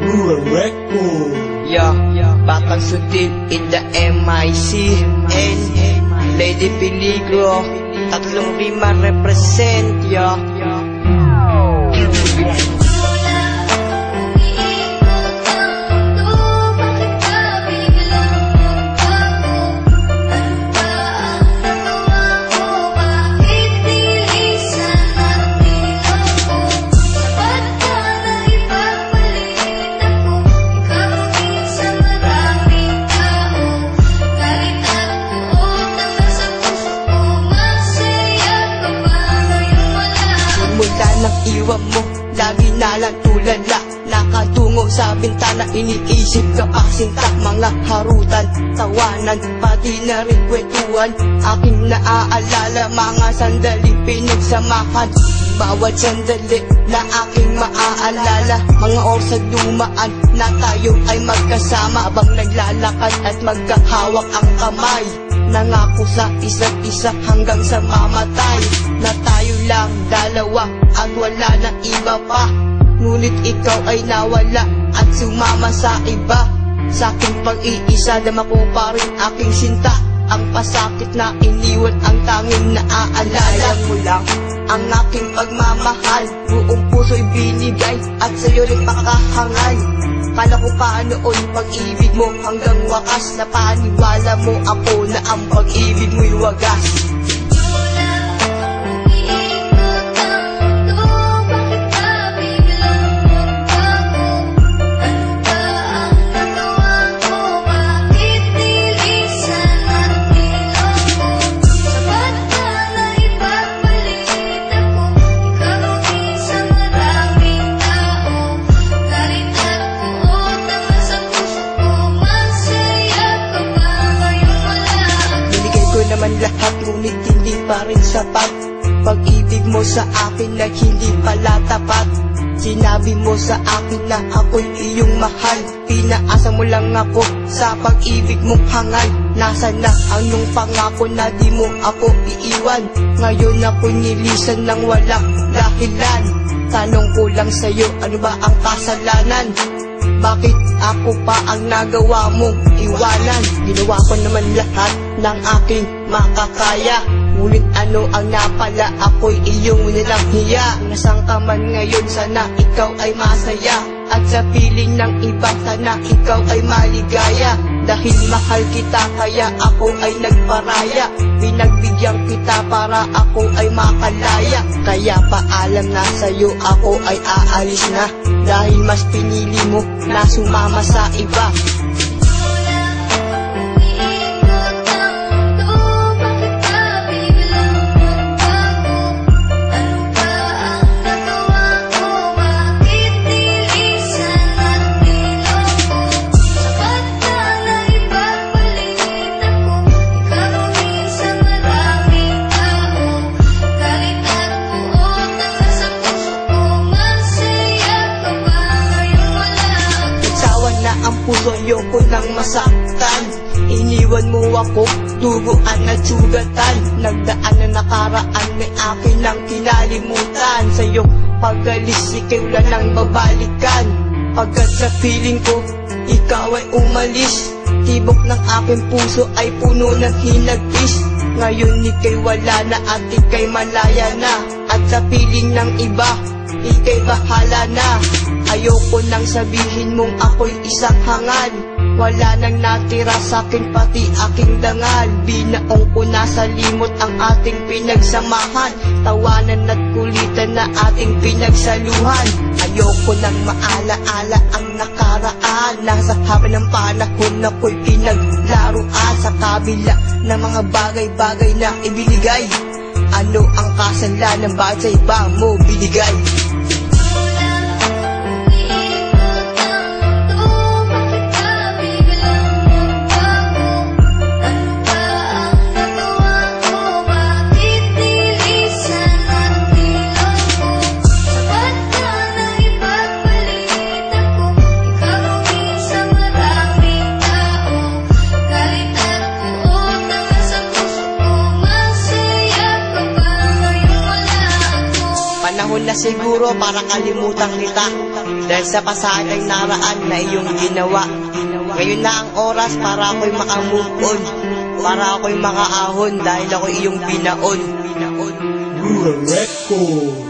Record. Batang Sutil in the MIC and Lady Peligro, tatlong rima represent, iwan mo, lagi na lang tulala. Nakatungo sa bintana, iniisip ka pa sinta. Mga harutan, tawanan, pati na rin kwentuhan. Aking naaalala, mga sandaling pinagsamahan. Bawat sandali na aking maaalala, mga oras na dumaan na tayo ay magkasama. Habang naglalakad at magkahawak ang kamay, nangako sa isa't isa hanggang sa mamatay. Na tayo lang dalawa at wala na iba pa. Ngunit ikaw ay nawala at sumama sa iba. Sa aking pag-iisa, dama ko pa rin aking sinta. Ang pasakit na iniwan, ang tanging naaalala mo lang ang aking pagmamahal. Buong puso'y binigay at sa'yo rin makahangal. Kala ko pa noon pag-ibig mo hanggang wakas. Napaniwala mo ako na ang pag-ibig mo'y wagas. Naman lahat ngunit hindi pa rin sapat. Pag-ibig mo sa akin na hindi pala tapat. Sinabi mo sa akin na ako'y iyong mahal. Pinaasa mo lang ako sa pag-ibig mong hangal. Nasaan na ang iyong pangako na di mo ako iiwan? Ngayon ako'y nilisan ng walang dahilan. Tanong ko lang sa'yo, ano ba ang kasalanan? Bakit ako pa ang nagawa mong iwanan? Ginawa ko naman lahat ng aking makakaya. Ngunit ano ang napala, ako'y iyong nilang hiya. Nasaan ka man ngayon, sana ikaw ay masaya. At sa piling ng iba, sana ikaw ay maligaya. Dahil mahal kita kaya ako ay nagparaya. Pinagbigyan kita para ako ay makalaya. Kaya paalam na sa'yo, ako ay aalis na. Dahil mas pinili mo na sumama sa iba. Ang puso ayoko nang masaktan. Iniwan mo ako, duguan at sugatan. Nagdaan na nakaraan, may akin lang kinalimutan. Sa'yo pag-alis, ikaw lang nang babalikan. Pagkat sa piling ko, ikaw ay umalis. Tibok ng aking puso ay puno ng hinagpis. Ngayon ika'y wala na at ika'y malaya na. At sa piling ng iba, ika'y bahala na. Ayoko nang sabihin mong ako'y isang hangal. Wala nang natira sa'kin pati aking dangal. Binaong ko na sa limot ang ating pinagsamahan. Tawanan at kulitan na ating pinagsaluhan. Ayoko nang maalaala ang nakaraan. Nasa haba ng panahon ako'y pinaglaruan. Sa kabila ng mga bagay-bagay na ibinigay. Ano ang kasalanan ba sa iba mo binigay? Panahon na siguro para kalimutan kita dahil sa pasadang naraan na iyong ginawa. Ngayon na ang oras para ako'y makamove on, para ako'y makaahon dahil ako'y iyong binaon. Record.